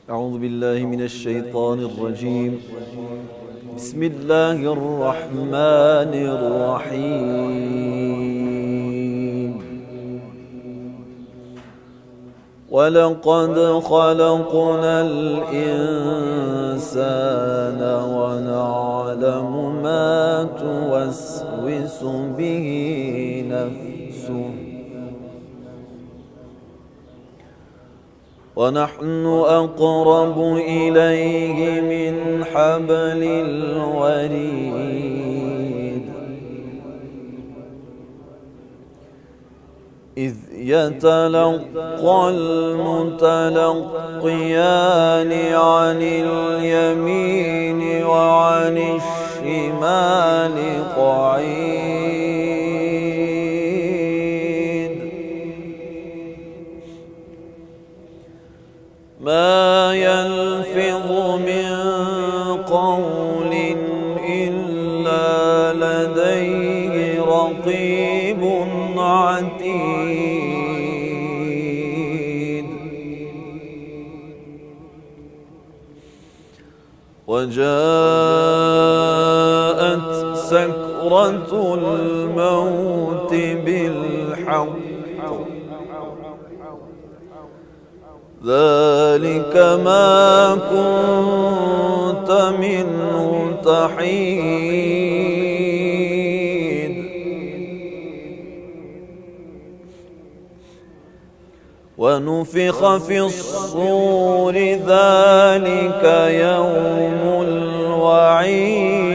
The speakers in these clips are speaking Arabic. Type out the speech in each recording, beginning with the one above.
أعوذ بالله من الشيطان الرجيم. بسم الله الرحمن الرحيم. ولقد خلقنا الإنسان ونعلم ما توسوس به نفسه ونحن أقرب إليه من حبل الوريد إذ يتلقى المتلقيان عن اليمين وعن الشمال قعيد ما يلفظ من قول إلا لديه رقيب عتيد وجاءت سكرة الموت بالحق ذلك ما كنت منه تحيد ونفخ في الصور ذلك يوم الوعيد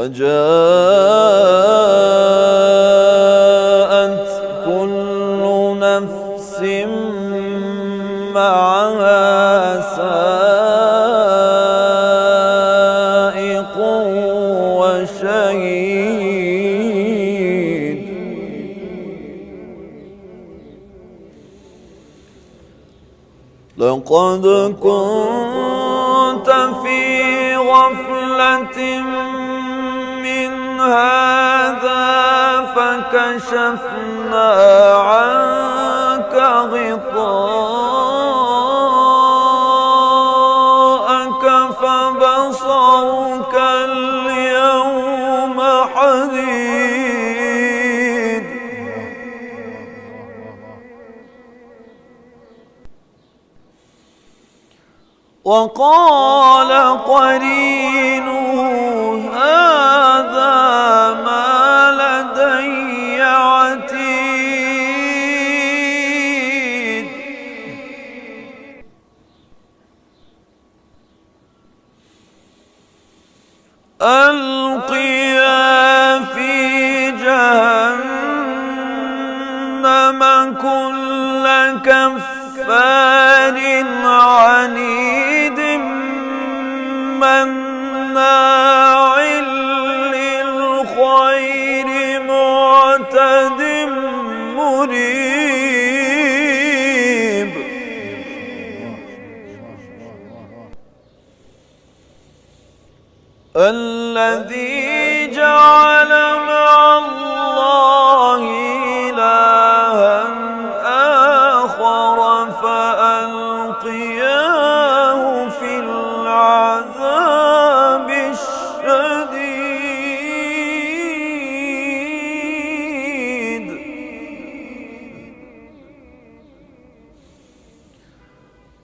وجاءت كل نفس معها سائق وشهيد لقد كنت في غفلة هذا فكشفنا عنك غطاءك فبصرك اليوم حديد وقال قرينه هذا ما لدي عتيد ألقيا في جهنم كل كفار عنيد مناع للخير معتد مريب الذي جعل مع الله إلها آخر فألقياه في العذاب الشديد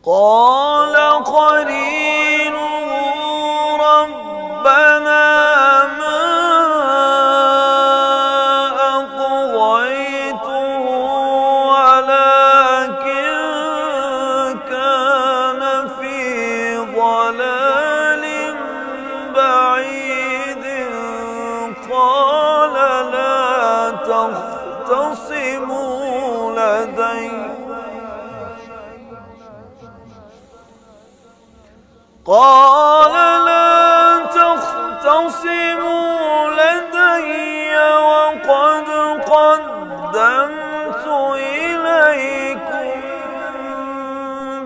قال قرينه ربنا ما أطغيته ولكن كان في ضلال بعيد قال لا تختصموا لدي وقد قدمت إليكم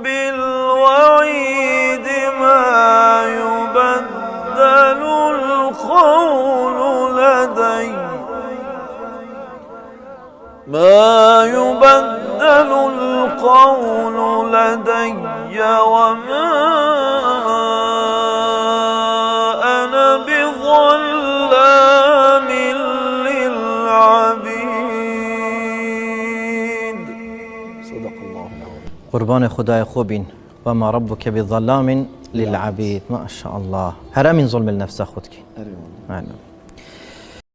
بالوعيد ما يبدل القول لدي ما يبدل القول لدي وما أنا بظلام للعبيد. صدق الله العظيم. قربان خدای خوبین و ما ربک بظلام للعبید. ما شاء الله. هر امین ظلم النفس خود کی.